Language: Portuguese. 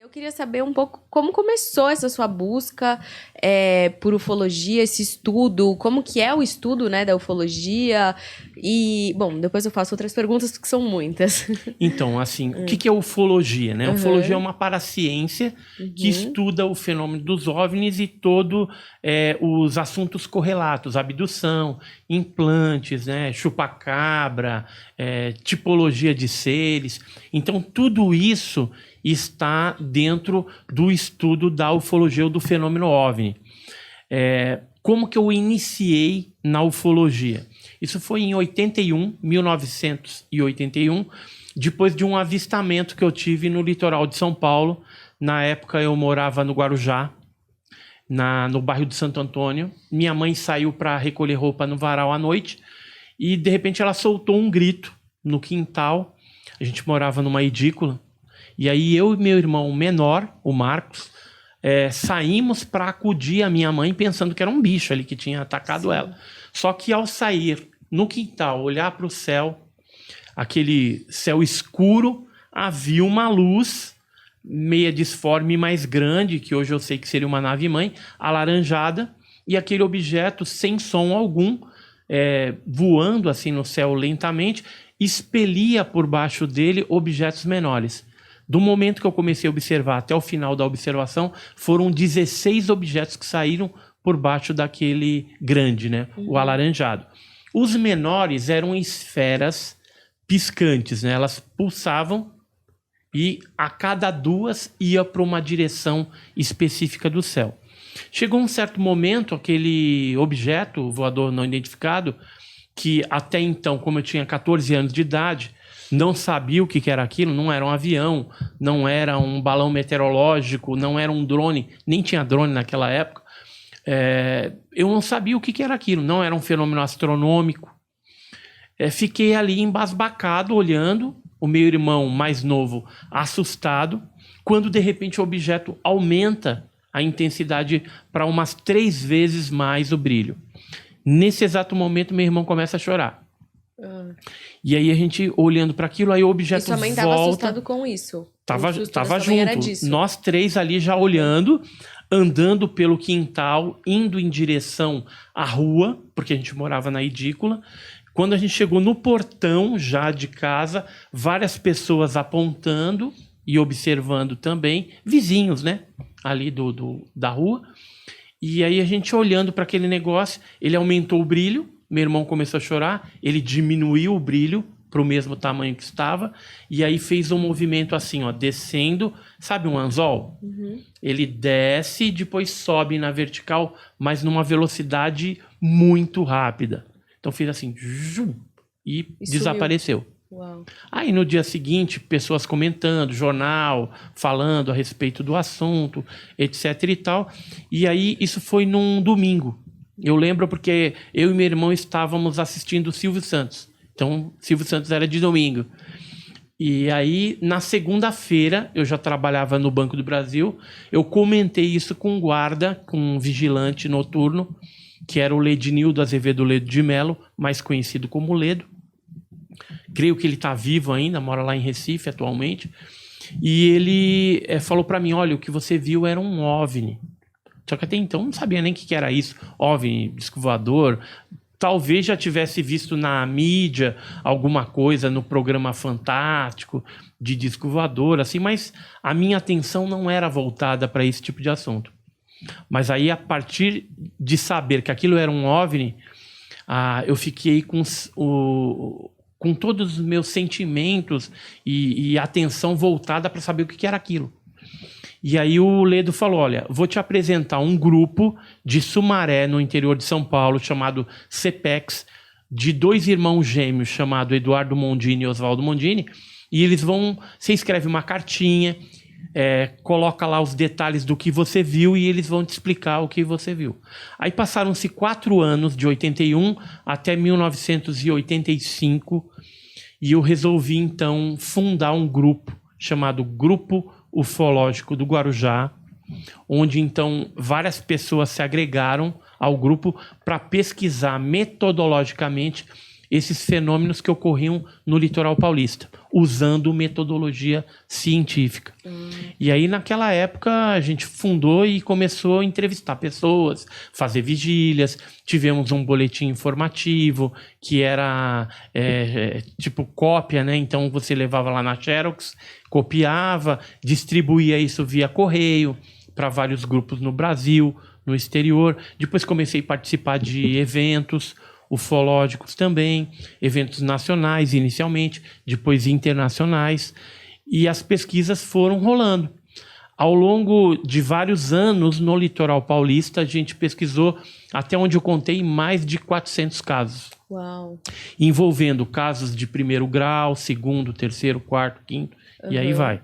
Eu queria saber um pouco como começou essa sua busca por ufologia, esse estudo, como que é o estudo, né, da ufologia e, bom, depois eu faço outras perguntas que são muitas. Então, assim, o que é ufologia, né? Ufologia é uma paraciência que Uhum. estuda o fenômeno dos OVNIs e todos os assuntos correlatos, abdução, implantes, né, chupacabra, tipologia de seres. Então, tudo isso está dentro do estudo da ufologia ou do fenômeno OVNI. Como que eu iniciei na ufologia? Isso foi em 1981, depois de um avistamento que eu tive no litoral de São Paulo. Na época eu morava no Guarujá, no bairro de Santo Antônio. Minha mãe saiu para recolher roupa no varal à noite e de repente ela soltou um grito no quintal. A gente morava numa edícula. E aí eu e meu irmão menor, o Marcos, saímos para acudir a minha mãe pensando que era um bicho ali que tinha atacado ela. Só que ao sair no quintal, olhar para o céu, aquele céu escuro, havia uma luz meia disforme mais grande, que hoje eu sei que seria uma nave-mãe, alaranjada, e aquele objeto sem som algum, voando assim no céu lentamente, expelia por baixo dele objetos menores. Do momento que eu comecei a observar até o final da observação, foram 16 objetos que saíram por baixo daquele grande, né? O alaranjado. Os menores eram esferas piscantes, né? Elas pulsavam e a cada duas ia para uma direção específica do céu. Chegou um certo momento, aquele objeto voador não identificado, que até então, como eu tinha 14 anos de idade, não sabia o que era aquilo, não era um avião, não era um balão meteorológico, não era um drone, nem tinha drone naquela época. Eu não sabia o que era aquilo, não era um fenômeno astronômico. Fiquei ali embasbacado, olhando, o meu irmão mais novo assustado, quando de repente o objeto aumenta a intensidade para umas 3 vezes mais o brilho. Nesse exato momento, meu irmão começa a chorar. E aí a gente olhando para aquilo, aí o objeto volta. E sua mãe estava assustado com isso? Tava junto. Nós 3 ali já olhando, andando pelo quintal, indo em direção à rua, porque a gente morava na edícula. Quando a gente chegou no portão já de casa, várias pessoas apontando e observando também, vizinhos, né? Ali da rua. E aí a gente olhando para aquele negócio, ele aumentou o brilho, meu irmão começou a chorar, ele diminuiu o brilho para o mesmo tamanho que estava, e aí fez um movimento assim, ó, descendo, sabe um anzol? Ele desce e depois sobe na vertical, mas numa velocidade muito rápida. Então fez assim, e desapareceu. Uau. Aí no dia seguinte, pessoas comentando, jornal, falando a respeito do assunto, etc e tal. E aí isso foi num domingo. Eu lembro porque eu e meu irmão estávamos assistindo o Silvio Santos. Então, Silvio Santos era de domingo. E aí, na segunda-feira, eu já trabalhava no Banco do Brasil, eu comentei isso com um guarda, com um vigilante noturno, que era o Ledinildo Azevedo Ledo de Mello, mais conhecido como Ledo. Creio que ele está vivo ainda, mora lá em Recife atualmente. E ele falou para mim, olha, o que você viu era um OVNI. Só que até então não sabia nem o que era isso. OVNI, disco voador. Talvez já tivesse visto na mídia alguma coisa no programa Fantástico de disco voador, assim, mas a minha atenção não era voltada para esse tipo de assunto. Mas aí, a partir de saber que aquilo era um OVNI, eu fiquei com todos os meus sentimentos e atenção voltada para saber o que era aquilo. E aí o Ledo falou, olha, vou te apresentar um grupo de Sumaré, no interior de São Paulo, chamado CPEX, de 2 irmãos gêmeos, chamados Eduardo Mondini e Oswaldo Mondini, e eles você escreve uma cartinha, coloca lá os detalhes do que você viu e eles vão te explicar o que você viu. Aí passaram-se 4 anos, de 81 até 1985, e eu resolvi então fundar um grupo chamado Grupo Ufológico do Guarujá, onde então várias pessoas se agregaram ao grupo para pesquisar metodologicamente esses fenômenos que ocorriam no litoral paulista, usando metodologia científica. E aí, naquela época, a gente fundou e começou a entrevistar pessoas, fazer vigílias, tivemos um boletim informativo, que era tipo cópia, né? Então, você levava lá na Xerox, copiava, distribuía isso via correio para vários grupos no Brasil, no exterior. Depois comecei a participar de eventos ufológicos também, eventos nacionais inicialmente, depois internacionais, e as pesquisas foram rolando. Ao longo de vários anos no litoral paulista, a gente pesquisou, até onde eu contei, mais de 400 casos. Uau. Envolvendo casos de primeiro grau, segundo, terceiro, quarto, quinto, e aí vai.